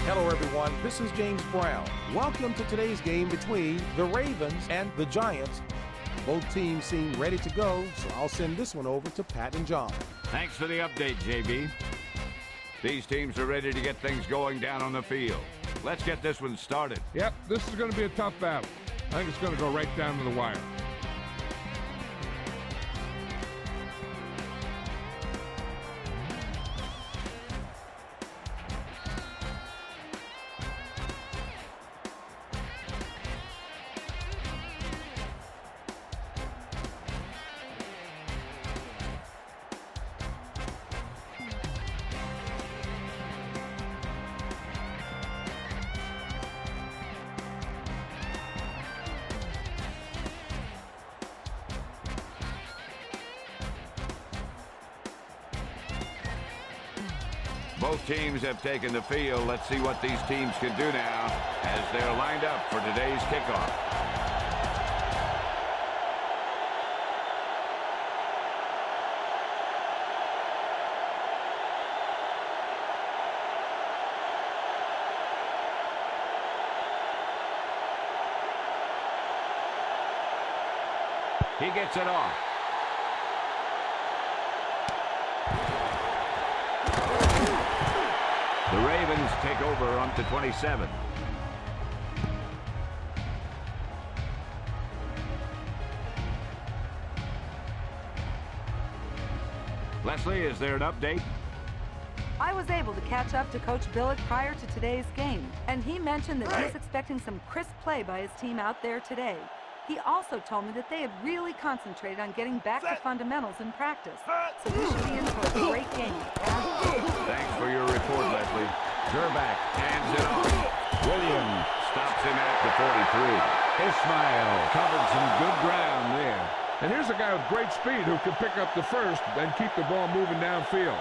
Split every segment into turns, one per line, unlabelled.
Hello everyone, this is James Brown. Welcome to today's game between the Ravens and the Giants. Both teams seem ready to go, so I'll send this one over to Pat and John.
Thanks for the update, JB. These teams are ready to get things going down on the field. Let's get this one started.
Yep, this is going to be a tough battle. I think it's going to go right down to the wire.
Both teams have taken the field. Let's see what these teams can do now as they're lined up for today's kickoff. He gets it off. The Ravens take over on to 27. Leslie, is there an update?
I was able to catch up to Coach Billick prior to today's game, and he mentioned that he's expecting some crisp play by his team out there today. He also told me that they had really concentrated on getting back to fundamentals in practice, so we should be in for a great game.
Thanks for your report, Leslie. Gerback hands it off. Williams stops him at the 43. Ismail covered some good ground there.
And here's a guy with great speed who can pick up the first and keep the ball moving downfield.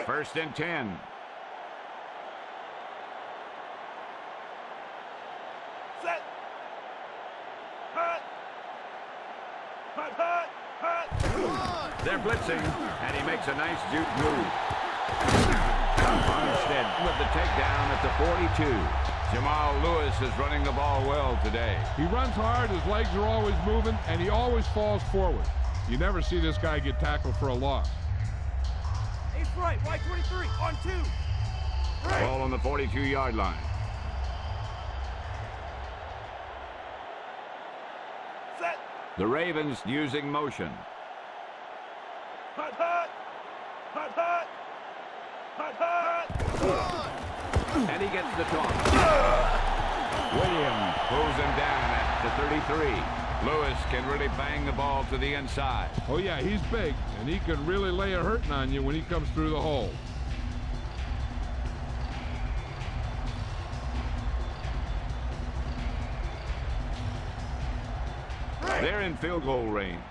First and 10.
Set. Hut. Hut, hut, hut.
They're blitzing, and he makes a nice juke move. Armstead with the takedown at the 42. Jamal Lewis is running the ball well today.
He runs hard, his legs are always moving, and he always falls forward. You never see this guy get tackled for a loss.
Ace right, Y23, on 2. Right.
Ball on the 42-yard line.
Set.
The Ravens using motion.
Hut, hut. Hut, hut. Hut, hut.
And he gets the toss. Williams pulls him down at the 33. Lewis can really bang the ball to the inside.
Oh, yeah, he's big, and he can really lay a hurting on you when he comes through the hole.
They're in field goal range.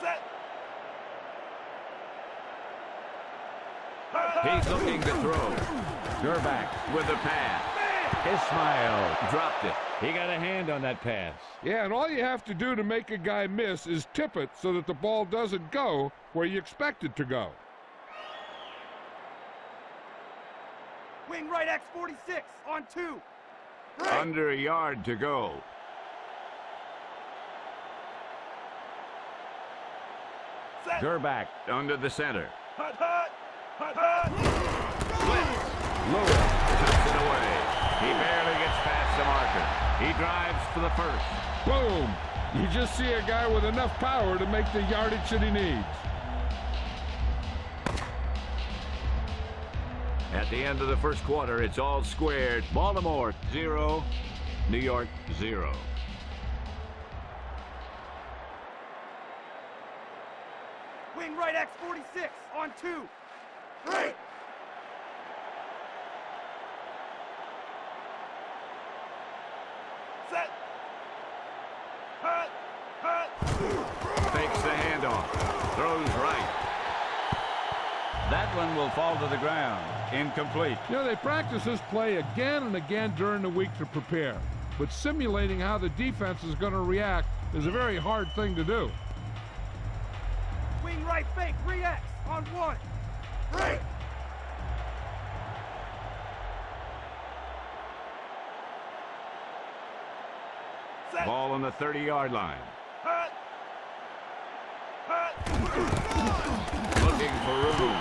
Set.
He's looking to throw. Gerback with the pass. Ismail dropped it. He got a hand on that pass.
Yeah, and all you have to do to make a guy miss is tip it so that the ball doesn't go where you expect it to go.
Wing right, X46, on 2. Right.
Under a yard to go.
Set.
Gerback under the center.
Hut, hut. Hut, hut.
Blitz. Lewis tucks it away. He barely gets past the marker. He drives for the first.
Boom! You just see a guy with enough power to make the yardage that he needs.
At the end of the first quarter, it's all squared. Baltimore 0, New York 0.
Wing right, X46, on 2. Right. Set. Hut. Hut.
Fakes the handoff. Throws right. That one will fall to the ground. Incomplete.
You know, they practice this play again and again during the week to prepare. but simulating how the defense is going to react is a very hard thing to do.
Wing right fake, 3X on 1. 3. Set.
Ball on the 30-yard line.
Hut. Hut.
Looking for room.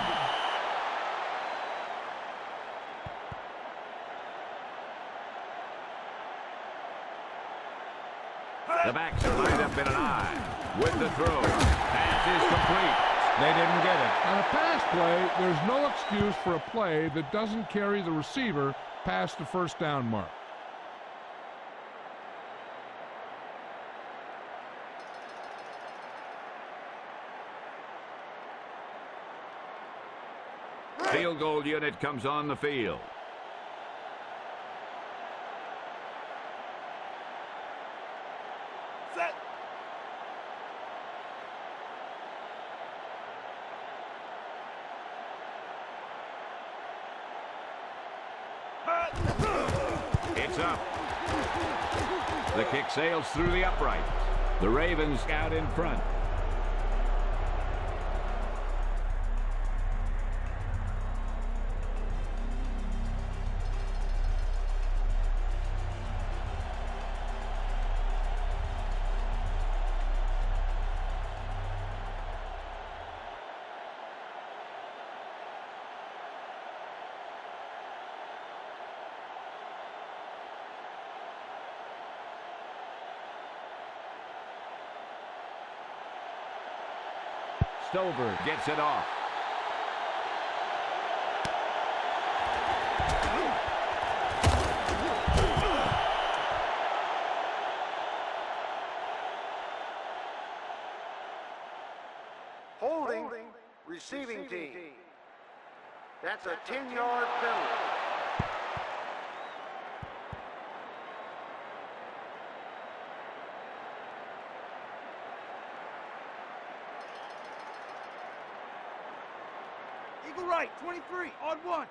The backs are lined up in an I. With the throw. Pass is complete. They didn't get it.
On a pass play, there's no excuse for a play that doesn't carry the receiver past the first down mark.
Field goal unit comes on the field.
Set. Hut.
It's up. The kick sails through the upright. The Ravens out in front. Stover gets it off.
Holding, receiving team. That's a 10-yard penalty.
Eagle right, 23 on 1.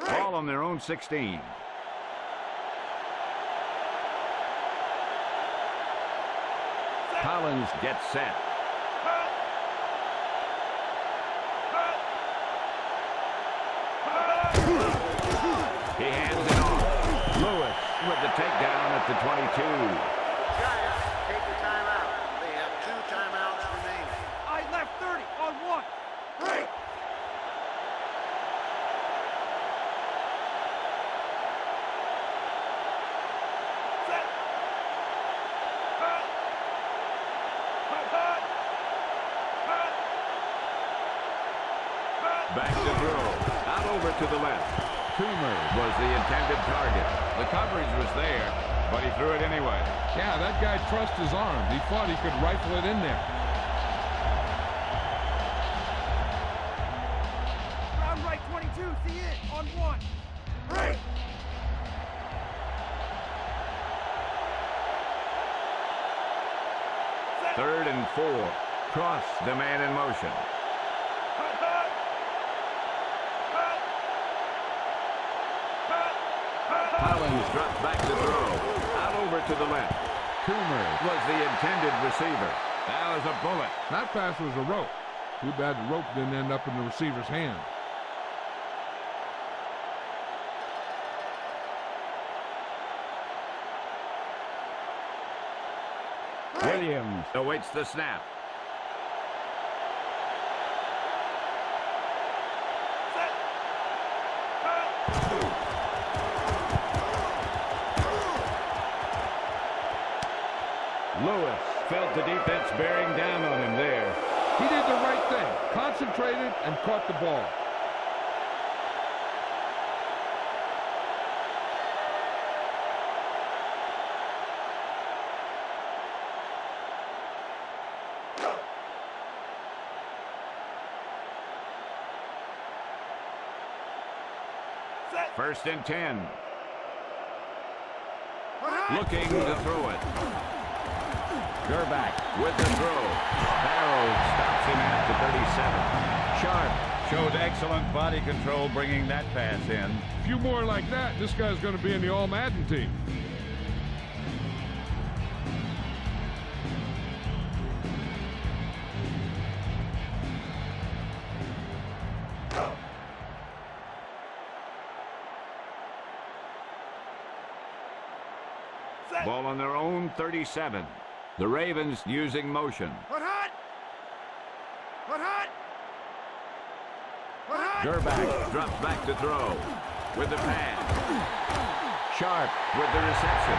Ball on their own 16. Collins gets set.
Hut. Hut. Hut.
He hands it off. Lewis with the takedown at the 22.
Giants take the timeout. They have 2 timeouts remaining.
I left 30 on 1. 3. Set. Hut. Hut. Hut. Hut. Hut.
Back to throw. Out over to the left. Toomer was the intended target. The coverage was there, but he threw it anyway.
Yeah, that guy trusts his arm. He thought he could rifle it in there.
Round right 22, see it on 1. 3. Set.
3rd and 4. Cross the man in motion.
Hut. Hut. Hut. Hut. Hut.
Collins drops back to throw. Out over to the left. Toomer was the intended receiver. That was a bullet.
That pass was a rope. Too bad the rope didn't end up in the receiver's hand.
Williams awaits the snap.
Set. Hut.
Lewis felt the defense bearing down on him there.
He did the right thing. Concentrated and caught the ball.
Set.
1st and 10. Looking to throw it. Gerback with the throw. Barrow stops him at the 37. Sharp showed excellent body control bringing that pass in.
A few more like that, this guy's going to be in the All-Madden team.
Ball on their own 37. The Ravens using motion.
Put hot. Put hot. Put hot.
Gerback drops back to throw with the pass. Sharp with the reception.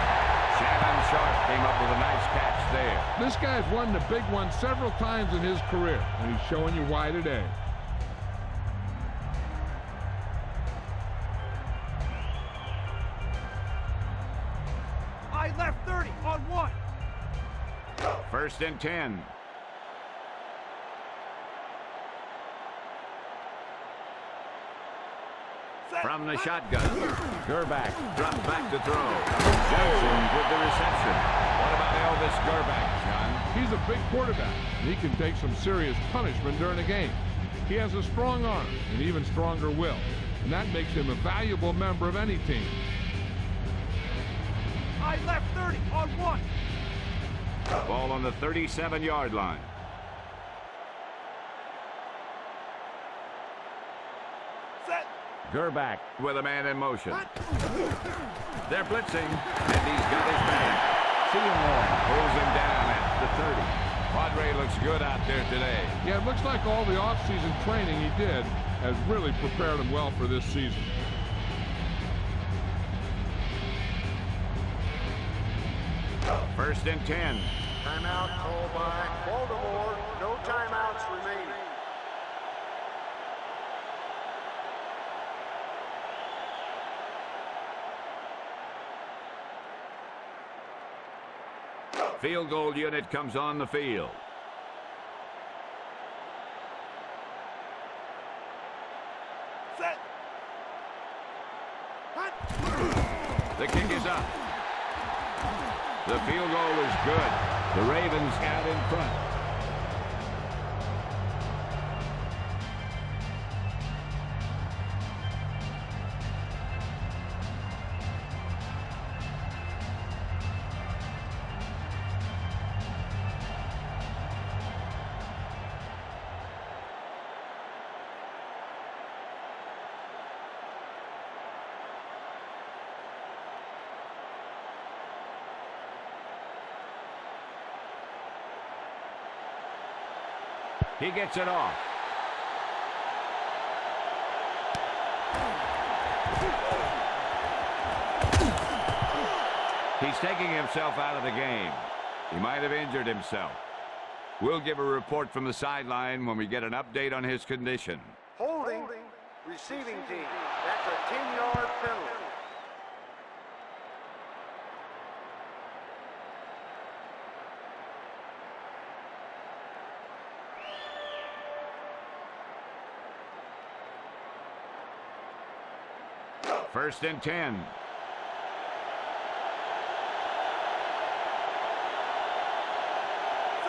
Shannon Sharp came up with a nice catch there.
This guy's won the big one several times in his career, and he's showing you why today.
I left 30 on 1.
1st and 10. From the shotgun. Gerback drops back to throw. Johnson with the reception. What about Elvis Gerback, John?
He's a big quarterback, and he can take some serious punishment during a game. He has a strong arm and even stronger will, and that makes him a valuable member of any team.
I left 30 on 1.
Ball on the 37-yard line.
Set.
Gerback with a man in motion. They're blitzing, and he's got his man. Seymour pulls him down at the 30. Padre looks good out there today.
Yeah, it looks like all the off-season training he did has really prepared him well for this season.
First and 10.
Timeout called by Baltimore. No timeouts remaining.
Field goal unit comes on the field.
Set. Hot.
The kick is up. The field goal is good. The Ravens out in front. He gets it off. He's taking himself out of the game. He might have injured himself. We'll give a report from the sideline when we get an update on his condition.
Holding. Receiving team. That's a 10-yard penalty.
First and 10.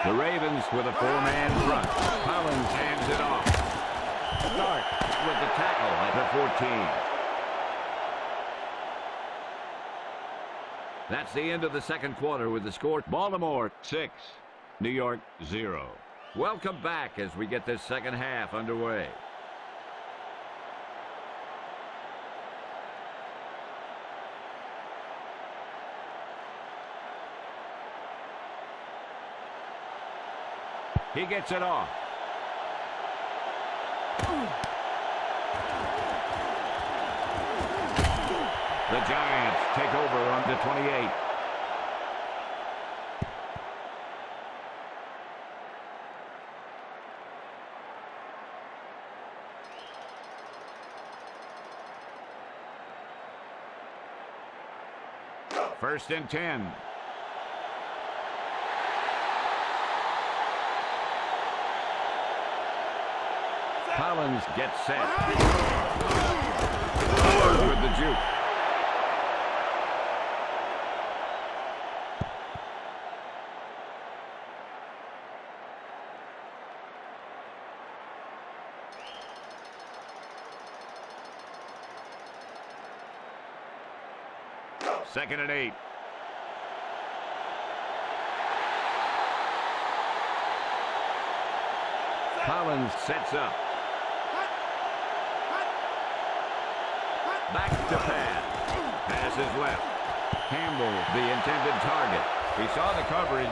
The Ravens with a four-man front. Collins hands it off. Stark with the tackle at the 14. That's the end of the second quarter with the score. Baltimore 6, New York 0. Welcome back as we get this second half underway. He gets it off. The Giants take over on the 28. First and 10. Collins gets set. With the juke. Second and 8. Collins sets up. Back to pass. Pass is left. Campbell, the intended target. He saw the coverage,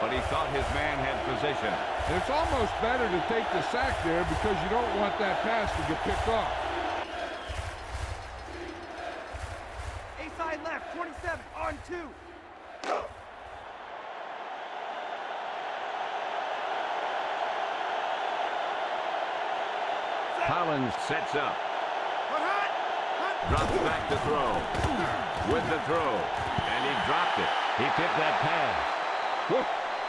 but he thought his man had position.
It's almost better to take the sack there because you don't want that pass to get picked off.
A side left, 27, on 2.
Collins sets up. Drops back to throw. With the throw. And he dropped it. He tipped that pass.
Whoop.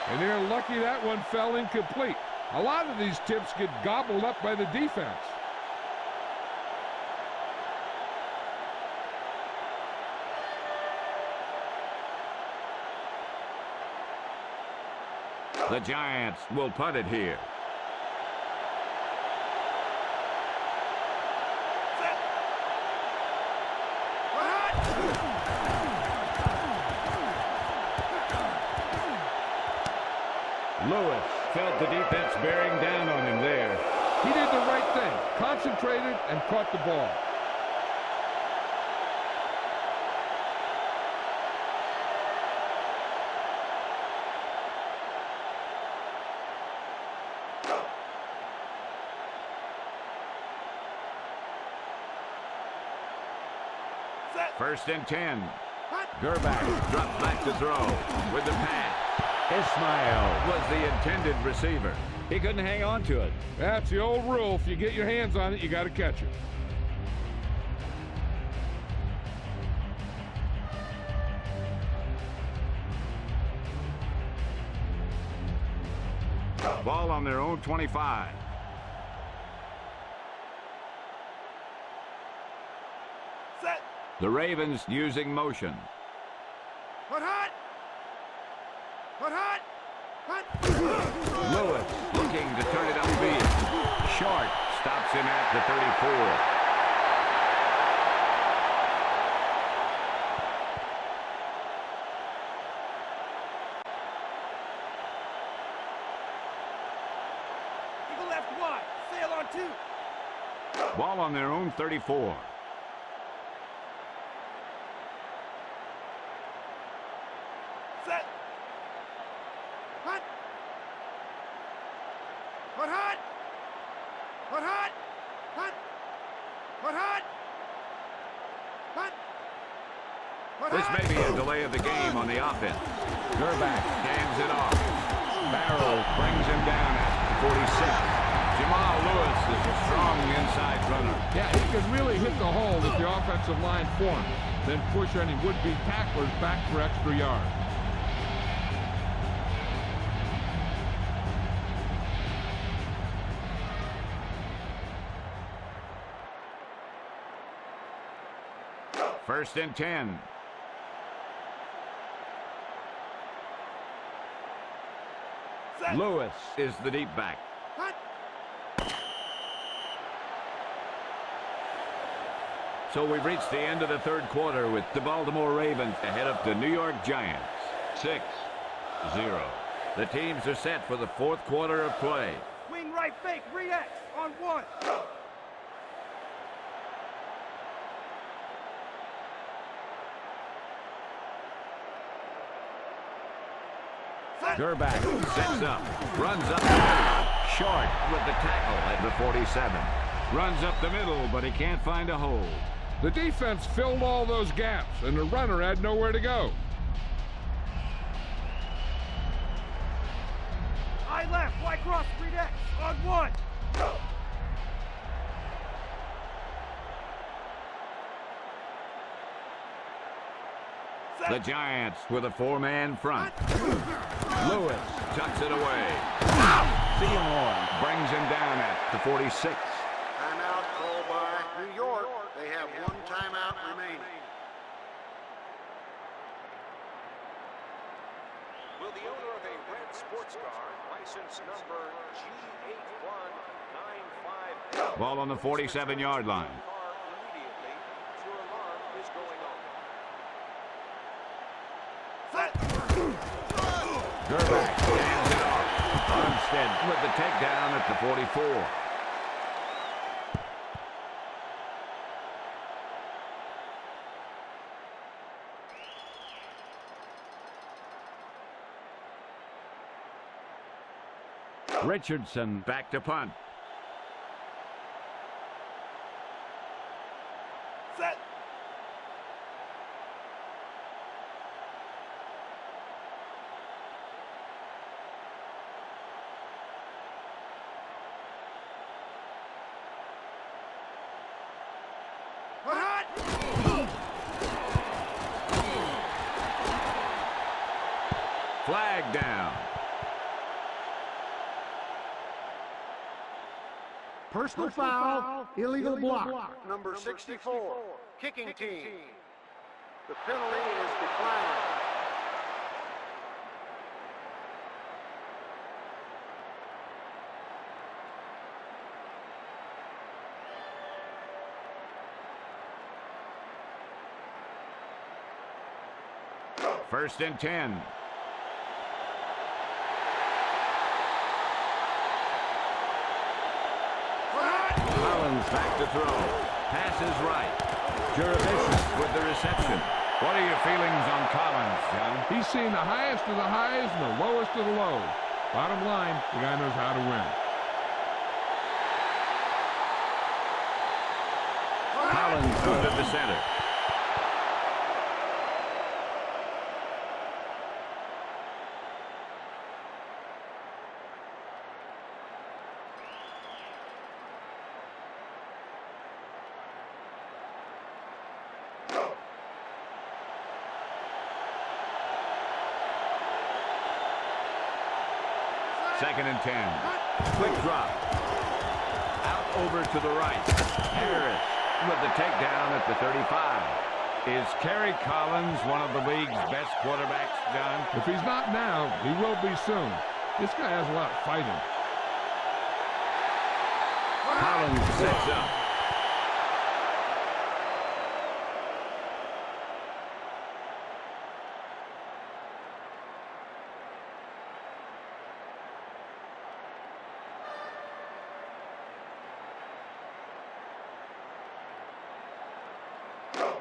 And they're lucky that one fell incomplete. A lot of these tips get gobbled up by the defense.
The Giants will punt it here. Lewis felt the defense bearing down on him there.
He did the right thing, concentrated and caught the ball.
First and 10. Gerback drops back to throw with the pass. Ismail was the intended receiver. He couldn't hang on to it.
That's the old rule. If you get your hands on it, you got to catch it.
Ball on their own 25.
Set.
The Ravens using motion.
Hut, hut. Hut, hut. Hut.
Lewis looking to turn it upfield. Short stops him at the 34.
Eagle left wide. Sail on 2.
Ball on their own 34.
Set. Hut. Hut, hut. Hut, hut. Hut. Hut, hut. Hut. Hut,
This
hut.
may be a delay of the game on the offense. Gerback hands it off. Barrow brings him down at the 46. Jamal Lewis is a strong inside runner.
Yeah, he can really hit the hole that the offensive line formed, then push any would-be tacklers back for extra yards.
First and 10.
Set.
Lewis is the deep back.
Hut.
So we've reached the end of the third quarter with the Baltimore Ravens ahead of the New York Giants. 6-0. The teams are set for the fourth quarter of play.
Wing right fake. Re-X on 1. Set.
Gerback sets up, runs up, short with the tackle at the 47. Runs up the middle, but he can't find a hole.
The defense filled all those gaps, and the runner had nowhere to go.
Eye left. Wide cross. Re-X on 1. Set.
The Giants with a four-man front. Lewis tucks it away. Seymour brings him down at the 46.
Timeout called by New York. They have one timeout remaining.
Will the owner of a red sports car, license number G8195...
Ball on the 47-yard line.
car immediately? Your alarm is going off.
Set.
Gerback hands it off. Armstead with the takedown at the 44. Richardson back to punt.
Set.
Flag down.
Personal foul, illegal block. Number 64, kicking team. The penalty is declined.
First and 10. Collins back to throw. Pass is right. Jurevicius with the reception. What are your feelings on Collins, John?
He's seen the highest of the highs and the lowest of the lows. Bottom line, the guy knows how to win.
Collins goes to the center. Second and 10. Quick drop. Out over to the right. Harris with the takedown at the 35. Is Kerry Collins one of the league's best quarterbacks, John?
If he's not now, he will be soon. This guy has a lot of fighting.
Collins sets up.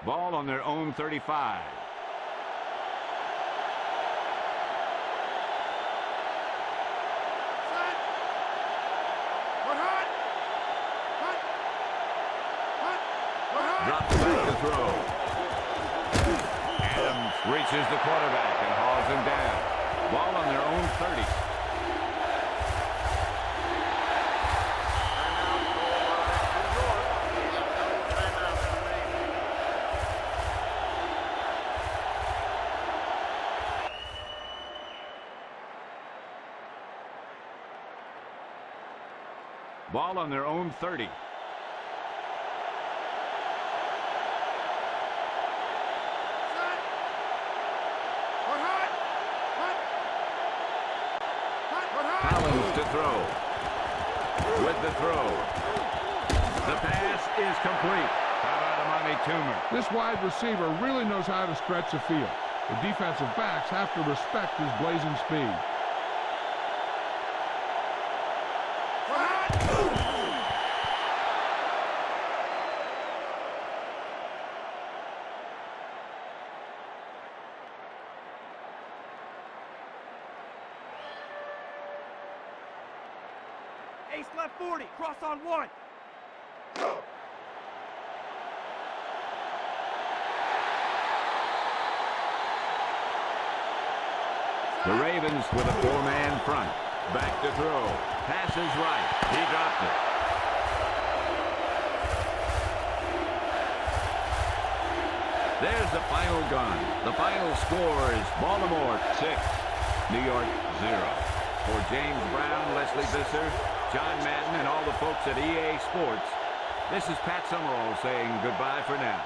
Ball on their own 35. Drops back to throw. Adams reaches the quarterback and hauls him down. Ball on their own 30. Ball on their own 30. Collins to throw. With the throw. The pass is complete. How about Amani Toomer?
This wide receiver really knows how to stretch the field. The defensive backs have to respect his blazing speed.
Ace left 40, cross on 1.
The Ravens with a four-man front. Back to throw. Pass is right. He dropped it. There's the final gun. The final score is Baltimore 6, New York 0. For James Brown, Leslie Visser, John Madden, and all the folks at EA Sports, this is Pat Summerall saying goodbye for now.